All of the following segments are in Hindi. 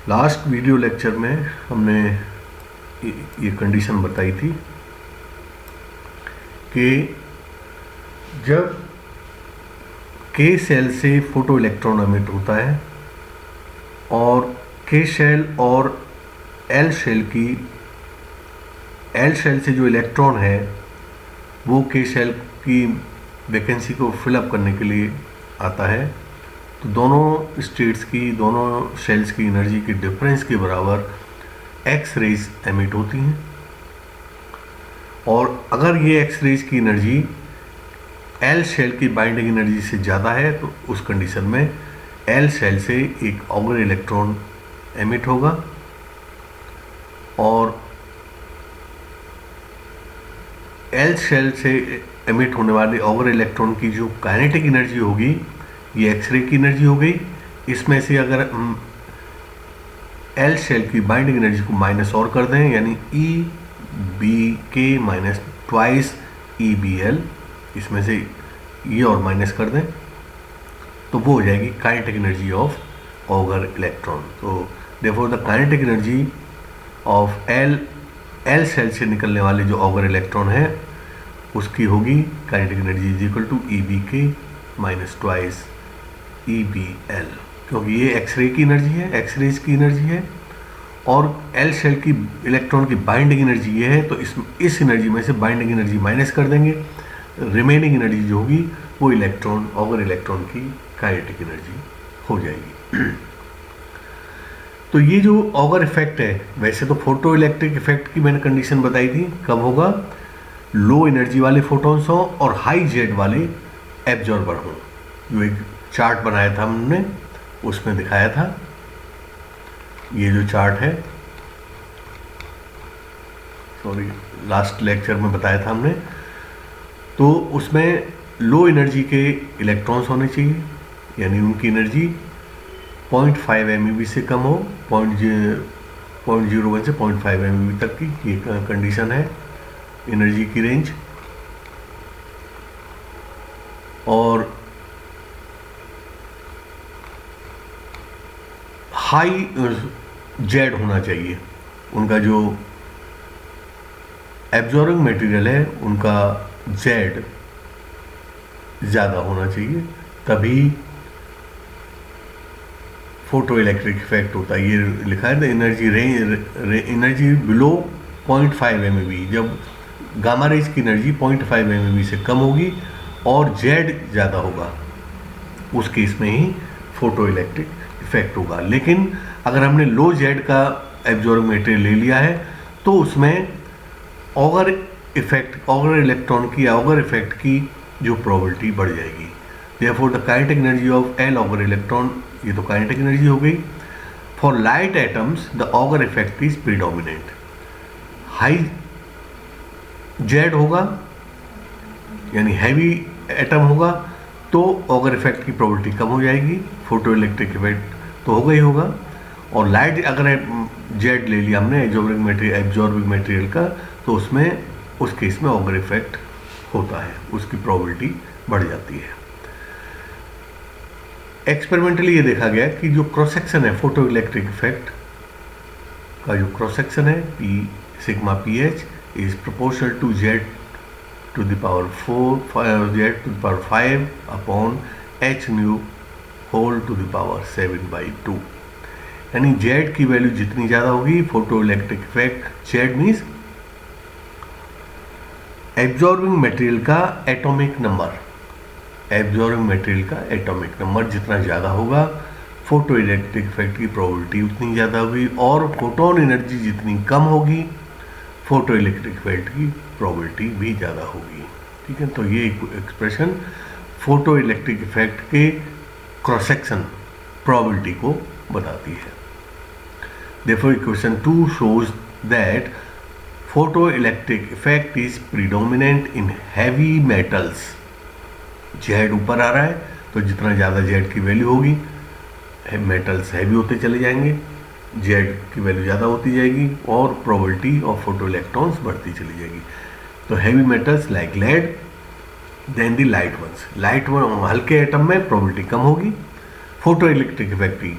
लास्ट वीडियो लेक्चर में हमने ये कंडीशन बताई थी कि जब के सेल से फोटो इलेक्ट्रॉन एमिट होता है और के सेल और एल सेल से जो इलेक्ट्रॉन है वो के सेल की वैकेंसी को फिलअप करने के लिए आता है, तो दोनों स्टेट्स की, दोनों सेल्स की एनर्जी के डिफरेंस के बराबर एक्स रेज एमिट होती हैं। और अगर ये एक्स रेज की एनर्जी एल सेल की बाइंडिंग एनर्जी से ज़्यादा है तो उस कंडीशन में एल सेल से एक ऑगर इलेक्ट्रॉन एमिट होगा और एल सेल से एमिट होने वाले ऑगर इलेक्ट्रॉन की जो काइनेटिक एनर्जी होगी ये एक्सरे की एनर्जी हो गई। इसमें से अगर हम एल सेल की बाइंडिंग एनर्जी को माइनस और कर दें, यानी ई बी के minus twice E B L, इसमें से ये और माइनस कर दें तो वो हो जाएगी kinetic energy of Auger electron. तो therefore the kinetic energy of L shell से निकलने वाले जो ऑगर इलेक्ट्रॉन है उसकी होगी kinetic energy is equal to E B के minus twice E B L, क्योंकि ये एक्सरे की एनर्जी है, एक्सरेज की एनर्जी है और एल सेल की इलेक्ट्रॉन की बाइंडिंग एनर्जी ये है, तो इस एनर्जी में से बाइंडिंग एनर्जी माइनस कर देंगे, रिमेनिंग एनर्जी जो होगी वो इलेक्ट्रॉन, ऑगर इलेक्ट्रॉन की काइनेटिक एनर्जी हो जाएगी। तो ये जो ऑगर इफेक्ट है, वैसे तो फोटो इलेक्ट्रिक इफेक्ट की मैंने कंडीशन बताई थी, कब होगा? लो एनर्जी वाले फोटॉन्स हो और हाई जेड वाले एब्जॉर्बर हो। जो एक चार्ट बनाया था हमने उसमें दिखाया था, ये जो चार्ट है, सॉरी लास्ट लेक्चर में बताया था हमने, तो उसमें लो एनर्जी के इलेक्ट्रॉन्स होने चाहिए, यानी उनकी एनर्जी 0.5 MeV से कम हो, 0.01 से 0.5 MeV तक की ये कंडीशन है एनर्जी की रेंज। और हाई जेड होना चाहिए, उनका जो एब्जॉर्बिंग मटेरियल है उनका जेड ज़्यादा होना चाहिए, तभी फोटो इलेक्ट्रिक इफेक्ट होता है। ये लिखा है एनर्जी एनर्जी बिलो 0.5 MeV, जब गामा रेज की एनर्जी 0.5 MeV से कम होगी और जेड ज़्यादा होगा उस केस में ही फोटो इलेक्ट्रिक इफेक्ट होगा। लेकिन अगर हमने लो जेड का एब्जॉर्बिंग मटेरियल ले लिया है तो उसमें ऑगर इफेक्ट, ऑगर इलेक्ट्रॉन की, ऑगर इफेक्ट की जो प्रोबेबिलिटी बढ़ जाएगी। Therefore the kinetic energy of L auger electron, ये तो काइनेटिक एनर्जी हो गई। For light atoms the auger effect is predominant. High Z होगा यानी हैवी एटम होगा तो ऑगर इफेक्ट की प्रोबेबिलिटी कम हो जाएगी, फोटो इलेक्ट्रिक इफेक्ट तो होगा ही होगा। और लाइट अगर जेड ले लिया हमने एब्जॉर्बिंग मटेरियल का, तो उसमें उस केस में ऑगर इफेक्ट होता है, उसकी प्रोबेबिलिटी बढ़ जाती है। एक्सपेरिमेंटली ये देखा गया कि जो क्रॉस सेक्शन है फोटो इलेक्ट्रिक इफेक्ट का, जो क्रॉस सेक्शन है P sigma P H is proportional to Z to the power 4 Z to the power 5 upon H nu whole to the power 7/2, यानी जेड की वैल्यू जितनी ज़्यादा होगी photo electric effect, Z means absorbing material का एटॉमिक नंबर, एब्जॉर्बिंग मटेरियल का एटॉमिक नंबर जितना ज़्यादा होगा फोटो इलेक्ट्रिक इफेक्ट की प्रोबेबिलिटी उतनी ज़्यादा होगी, और फोटोन एनर्जी जितनी कम होगी फोटो इलेक्ट्रिक इफेक्ट की प्रोबेबिलिटी भी ज़्यादा होगी। ठीक है, तो ये एक्सप्रेशन फोटो इलेक्ट्रिक इफेक्ट के क्रॉस सेक्शन प्रोबेबिलिटी को बताती है। Therefore, equation 2 shows that photoelectric effect is predominant in heavy metals. Z ऊपर आ रहा है तो जितना ज़्यादा जेड की वैल्यू होगी मेटल्स हैवी होते चले जाएंगे, जेड की वैल्यू ज़्यादा होती जाएगी और प्रोबेबिलिटी ऑफ फोटो इलेक्ट्रॉन्स बढ़ती चली जाएगी। तो heavy metals like lead than the light ones, हल्के एटम में प्रोबेबिलिटी कम होगी फोटो इलेक्ट्रिक इफेक्ट की,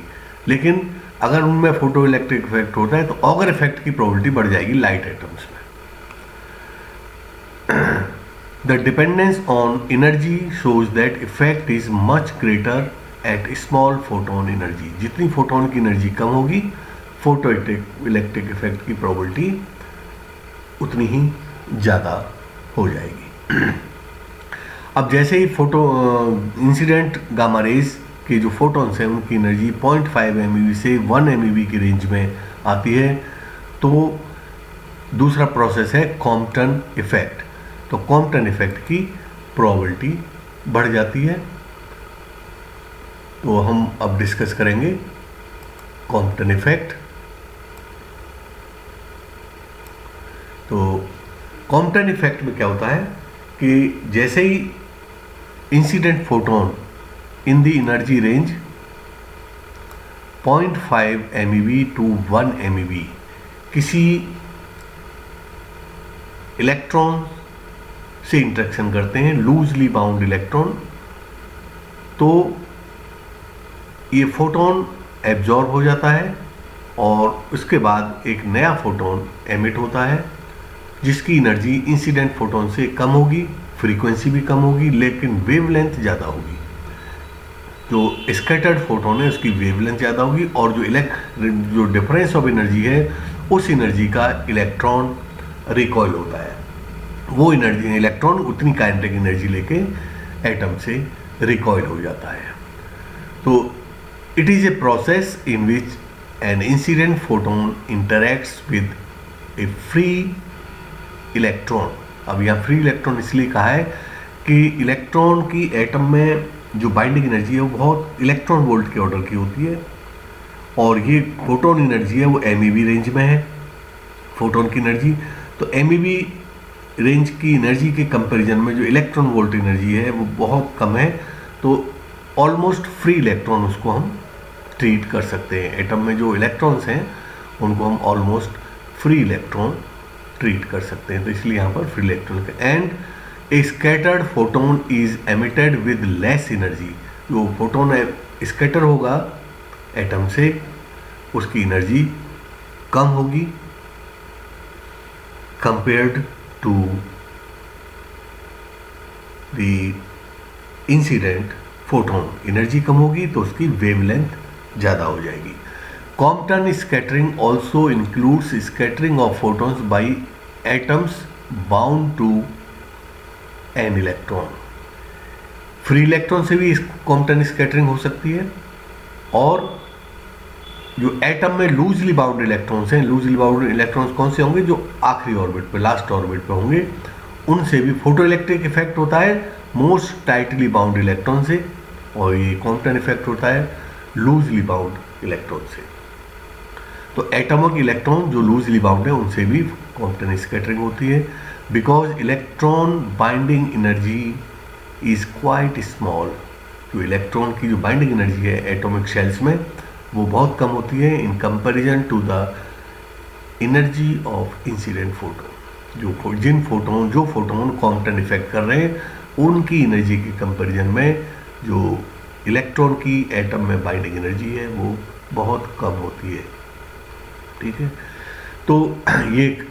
लेकिन अगर उनमें फोटो इलेक्ट्रिक इफेक्ट होता है तो ऑगर इफेक्ट की प्रोबेबिलिटी बढ़ जाएगी लाइट एटम्स में। The dependence on energy shows that effect is much greater at small photon energy. जितनी फोटोन की एनर्जी कम होगी, फोटो इलेक्ट्रिक इफेक्ट की प्रोबेबिलिटी उतनी ही ज़्यादा हो जाएगी। अब जैसे ही फोटो इंसिडेंट गामा रेज के जो फोटॉन्स हैं उनकी एनर्जी 0.5 MeV से 1 MeV की रेंज में आती है, तो दूसरा प्रोसेस है कॉम्पटन इफेक्ट। तो कॉम्पटन इफेक्ट की प्रोबेबिलिटी बढ़ जाती है। तो हम अब डिस्कस करेंगे कॉम्पटन इफेक्ट। तो कॉम्पटन इफेक्ट में क्या होता है कि जैसे ही incident photon in the energy range 0.5 MeV to 1 MeV किसी इलेक्ट्रॉन से इंटरेक्शन करते हैं, लूजली बाउंड इलेक्ट्रॉन, तो ये फोटोन एब्जॉर्ब हो जाता है और उसके बाद एक नया फोटोन एमिट होता है जिसकी एनर्जी इंसिडेंट फोटोन से कम होगी, फ्रीक्वेंसी भी कम होगी, लेकिन वेवलेंथ ज़्यादा होगी। जो स्कैटर्ड फोटोन है उसकी वेवलेंथ ज़्यादा होगी और जो डिफरेंस ऑफ एनर्जी है उस एनर्जी का इलेक्ट्रॉन रिकॉइल होता है। वो एनर्जी इलेक्ट्रॉन उतनी काइनेटिक एनर्जी लेके एटम से रिकॉइल हो जाता है। तो it is a process in which an incident photon interacts with A free electron. अब यहाँ फ्री इलेक्ट्रॉन इसलिए कहा है कि इलेक्ट्रॉन की एटम में जो बाइंडिंग एनर्जी है वो बहुत इलेक्ट्रॉन वोल्ट के ऑर्डर की होती है और ये फोटोन एनर्जी है वो MeV रेंज में है फोटोन की एनर्जी। तो MeV रेंज की एनर्जी के कंपैरिजन में जो इलेक्ट्रॉन वोल्ट एनर्जी है वो बहुत कम है, तो ऑलमोस्ट फ्री इलेक्ट्रॉन उसको हम ट्रीट कर सकते हैं। एटम में जो इलेक्ट्रॉन्स हैं उनको हम ऑलमोस्ट फ्री इलेक्ट्रॉन ट्रीट कर सकते हैं, तो इसलिए यहाँ पर free electron and a scattered photon is emitted with less energy. जो फोटोन स्कैटर होगा एटम से उसकी एनर्जी कम होगी compared to the incident photon. Energy कम होगी तो उसकी वेवलेंथ ज़्यादा हो जाएगी। Compton scattering also includes scattering of photons by atoms bound to an electron. Free electron से भी कॉम्पटन स्कैटरिंग हो सकती है और जो एटम में लूजली बाउंड इलेक्ट्रॉन्स हैं, लूजली बाउंड इलेक्ट्रॉन्स कौन से होंगे, जो आखिरी ऑर्बिट पे, लास्ट ऑर्बिट पे होंगे, उनसे भी फोटो इलेक्ट्रिक इफेक्ट होता है मोस्ट टाइटली बाउंड इलेक्ट्रॉन से, और ये कॉम्पटन इफेक्ट होता है लूजली बाउंड इलेक्ट्रॉन से। तो एटमों के इलेक्ट्रॉन जो लूजली बाउंड है उनसे भी कॉम्पटन स्कैटरिंग होती है because electron binding energy is quite small. जो इलेक्ट्रॉन की जो बाइंडिंग एनर्जी है एटॉमिक शेल्स में वो बहुत कम होती है in comparison to the energy of incident photon. जो फोटोन कॉम्पटन इफेक्ट कर रहे हैं उनकी एनर्जी के कंपैरिजन में जो इलेक्ट्रॉन की एटम में बाइंडिंग एनर्जी है वो बहुत कम होती है। ठीक है, तो ये एक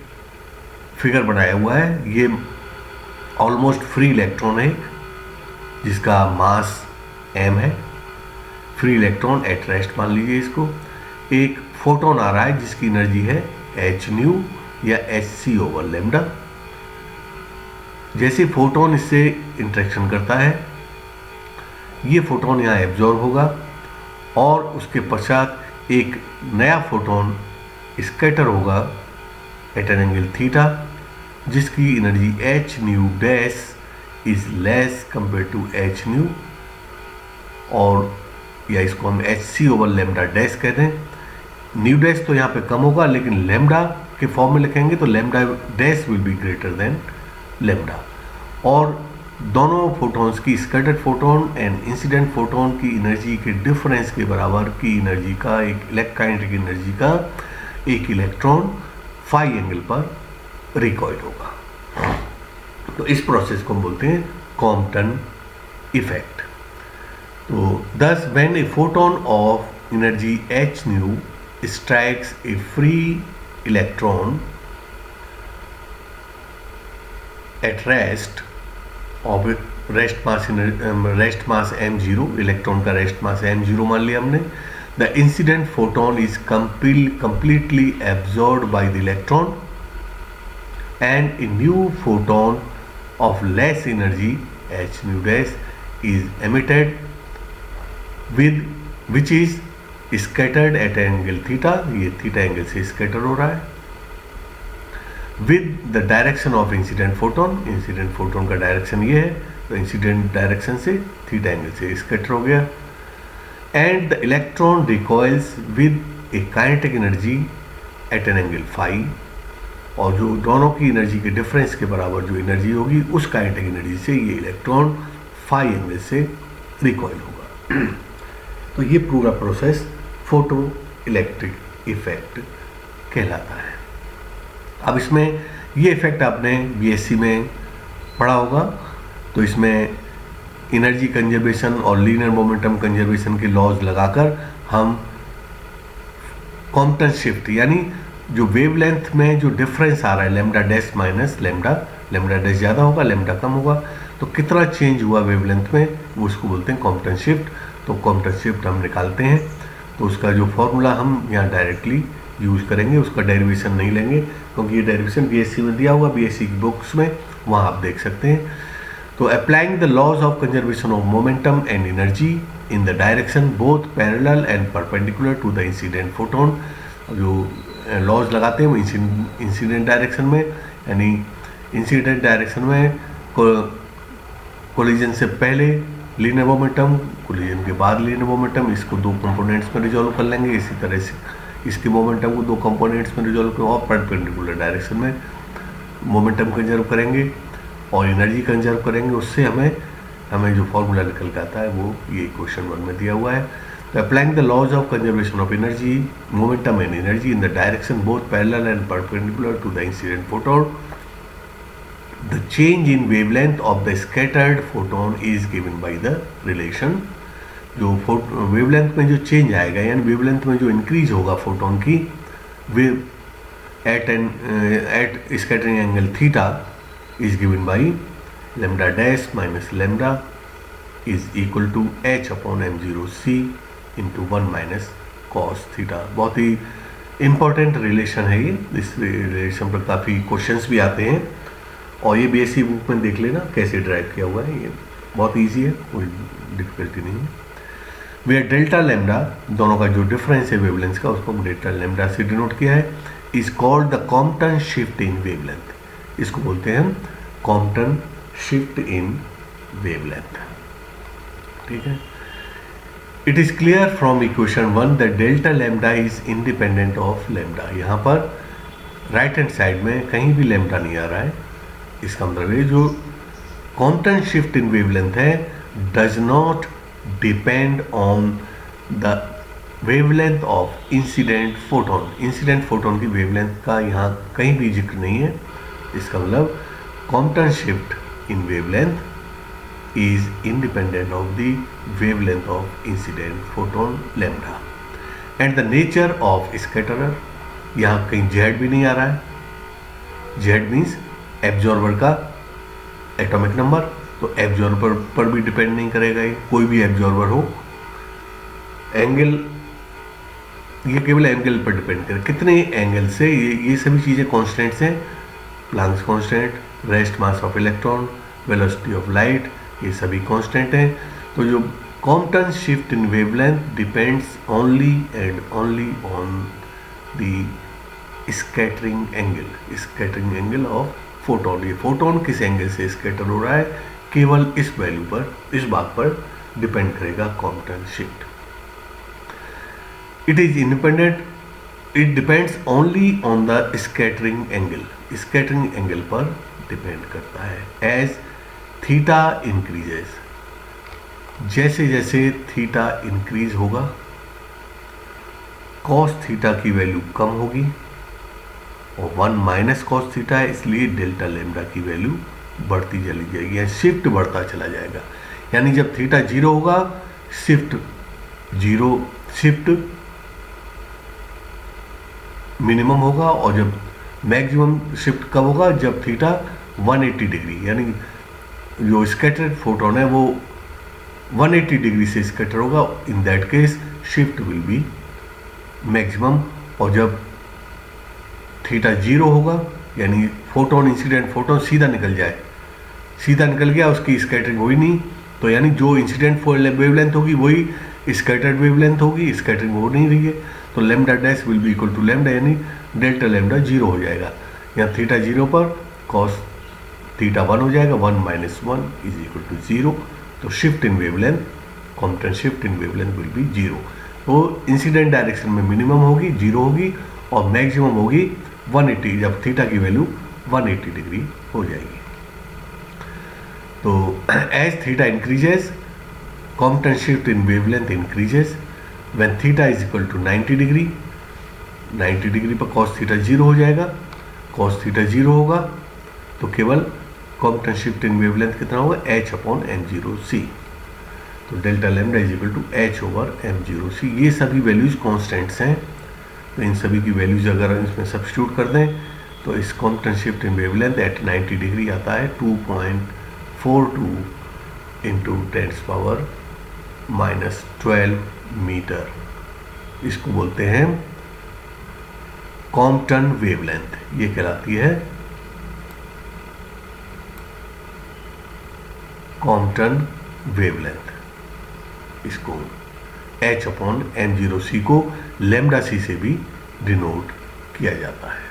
फिगर बनाया हुआ है, ये ऑलमोस्ट फ्री इलेक्ट्रॉन है जिसका मास m है। फ्री इलेक्ट्रॉन एट रेस्ट मान लीजिए इसको। एक फोटोन आ रहा है जिसकी एनर्जी है h न्यू या hc/λ। जैसे फोटोन इससे इंटरेक्शन करता है ये फोटोन यहाँ एब्जॉर्ब होगा और उसके पश्चात एक नया फोटोन स्कैटर होगा एट एन एंगल थीटा जिसकी energy h nu dash is less compare to h nu, और या इसको हम hc/λ डैश कहते हैं। न्यू डैश तो यहाँ पे कम होगा लेकिन लैम्डा के फॉर्म में लिखेंगे तो lambda dash will be greater than lambda. और दोनों फोटोन्स की scattered photon and incident photon की एनर्जी के डिफरेंस के बराबर की एनर्जी का एक इलेक्ट्रोकाइनेटिक एनर्जी का एक इलेक्ट्रॉन फाई एंगल पर रिकॉइल होगा। तो इस प्रोसेस को हम बोलते हैं कॉम्पटन इफेक्ट। तो thus when a photon of energy h nu strikes a free electron at rest of rest mass m0, electron का रेस्ट मास m0 मान लिया हमने. The incident photon is completely absorbed by the electron and a new photon of less energy h nu dash is emitted with which is scattered at angle theta. ये थीटा एंगल से स्कैटर हो रहा है with the direction of incident photon. Incident photon का डायरेक्शन ये है, तो इंसिडेंट डायरेक्शन से थीटा एंगल से स्कैटर हो गया. And the electron recoils with a kinetic energy at an angle phi. और जो दोनों की एनर्जी के डिफरेंस के बराबर जो एनर्जी होगी उस काइनेटिक एनर्जी से ये इलेक्ट्रॉन फाई एंगल से रिकॉइल होगा. तो ये पूरा प्रोसेस फोटो इलेक्ट्रिक इफेक्ट कहलाता है. अब इसमें ये इफेक्ट आपने बीएससी में पढ़ा होगा. तो इसमें एनर्जी कंजर्वेशन और लीनियर मोमेंटम कंजर्वेशन के लॉज लगाकर हम कॉम्पटन शिफ्ट यानी जो वेवलेंथ में जो डिफरेंस आ रहा है lambda dash minus lambda, lambda dash ज़्यादा होगा लैम्डा कम होगा, तो कितना चेंज हुआ वेवलेंथ में वो उसको बोलते हैं कॉम्पटन शिफ्ट. तो कॉम्पटन शिफ्ट हम निकालते हैं. तो उसका जो फॉर्मूला हम यहाँ डायरेक्टली यूज़ करेंगे, उसका डेरिवेशन नहीं लेंगे क्योंकि ये डेरिवेशन बीएससी में दिया हुआ, बीएससी की बुक्स में वहाँ आप देख सकते हैं. तो applying the laws of conservation of momentum and energy in the direction both parallel and perpendicular to the incident photon. जो लॉज लगाते हैं वो इंसिडेंट डायरेक्शन में, यानी इंसिडेंट डायरेक्शन में कोलिजन से पहले लीनियर मोमेंटम, कोलिजन के बाद लीनियर मोमेंटम, इसको दो कंपोनेंट्स में रिजॉल्व कर लेंगे. इसी तरह से इसके मोमेंटम को दो कंपोनेंट्स में रिजॉल्व करेंगे और परपेंडिकुलर डायरेक्शन में मोमेंटम कंजर्व करेंगे और एनर्जी कंजर्व करेंगे. उससे हमें जो फॉर्मूला निकल के आता है वो ये क्वेश्चन 1 में दिया हुआ है. तो applying the laws of conservation of energy momentum and energy in the direction both parallel and perpendicular to the incident photon, the change in wavelength of the scattered photon is given by the relation. जो वेवलेंथ में जो चेंज आएगा यानी वेवलेंथ में जो इंक्रीज होगा फोटोन की wave eight scattering angle theta is given by lambda dash minus lambda is equal to h upon m0 c into 1 minus cos theta. बहुत ही इम्पॉर्टेंट रिलेशन है ये. इस रिलेशन पर काफ़ी क्वेश्चंस भी आते हैं और ये बीएससी बुक में देख लेना कैसे ड्राइव किया हुआ है. ये बहुत इजी है, कोई डिफिकल्टी नहीं है. वेयर डेल्टा लैम्डा दोनों का जो डिफरेंस है वेवलेंथ का उसको हम डेल्टा लैम्डा से डिनोट किया है. Is called the Compton shift in wavelength. इसको बोलते हैं हम कॉम्पटन शिफ्ट इन वेवलेंथ. ठीक है. It is clear from equation 1 that delta lambda is independent of lambda. यहाँ पर राइट हैंड साइड में कहीं भी लैम्डा नहीं आ रहा है. इसका मतलब ये जो कॉम्पटन शिफ्ट इन वेवलेंथ है does not depend on the wavelength of incident photon. Incident photon की वेवलेंथ का यहाँ कहीं भी जिक्र नहीं है. इसका मतलब Compton shift in wavelength is independent of the wavelength of incident photon lambda. And the nature of scatterer, यहाँ कहीं जेड भी नहीं आ रहा है. जेड मीन्स एब्जॉर्बर का एटॉमिक नंबर, तो एब्जॉर्बर पर भी डिपेंड नहीं करेगा. ये कोई भी एब्जॉर्बर हो. एंगल ये केवल एंगल पर डिपेंड करे, कितने एंगल से. ये सभी चीज़ें कॉन्स्टेंट्स हैं. Planck's constant, rest mass of electron, velocity of light, ये सभी कांस्टेंट हैं. तो जो Compton shift in wavelength depends only and only on the scattering angle of photon. ये फोटोन किस एंगल से स्कैटर हो रहा है केवल इस वैल्यू पर, इस बात पर डिपेंड करेगा Compton shift. It is independent, it depends only on the scattering angle. Scattering angle पर डिपेंड करता है. एज थीटा इंक्रीजेस, जैसे जैसे थीटा इंक्रीज होगा कॉस थीटा की वैल्यू कम होगी और 1 माइनस कॉस थीटा है, इसलिए डेल्टा लैम्डा की वैल्यू बढ़ती चली जाएगी या शिफ्ट बढ़ता चला जाएगा. यानी जब थीटा 0 होगा शिफ्ट 0 शिफ्ट मिनिमम होगा, और जब मैक्सिमम शिफ्ट कब होगा, जब थीटा 180 डिग्री, यानी जो स्कैटर्ड फोटोन है वो 180 डिग्री से स्कैटर होगा। In that case shift will be maximum. और जब थीटा 0 होगा, यानी फोटोन इंसिडेंट फोटोन सीधा निकल जाए, सीधा निकल गया, उसकी स्कैटरिंग हुई नहीं, तो यानी जो इंसिडेंट वेवलेंथ होगी वही स्कैटर्ड वेवलेंथ होगी, स्कैटरिंग हो नहीं रही है, तो lambda dash will be equal to lambda, यानी डेल्टा लैम्डा 0 हो जाएगा। यहाँ थीटा 0 पर कॉस थीटा 1 हो जाएगा, 1 माइनस 1 इज इक्वल टू 0। तो shift in wavelength, Compton shift in wavelength will be 0। तो इंसिडेंट डायरेक्शन में मिनिमम होगी 0 होगी, और मैक्सिमम होगी 180, जब थीटा की वैल्यू 180 डिग्री हो जाएगी। तो as theta increases, Compton shift in wavelength increases. When theta is equal to 90 degree, 90 degree पर कॉस थीटा 0 हो जाएगा, कॉस थीटा 0 होगा, तो केवल कॉम्पटेंट शिफ्ट इन वेवलेंथ कितना होगा, h/m0c। तो delta lambda is equal to h/m0c। ये सभी वैल्यूज कॉन्स्टेंट्स हैं, तो इन सभी की वैल्यूज अगर इसमें सब्स्टिट्यूट कर दें तो इस Compton shift in wavelength at 90 degree आता है 2.42 इंटू 10⁻⁻12 मीटर। इसको बोलते हैं कॉम्पटन वेवलेंथ, ये कहलाती है कॉम्पटन वेवलेंथ। इसको h/m0c को लैम्डा c से भी डिनोट किया जाता है।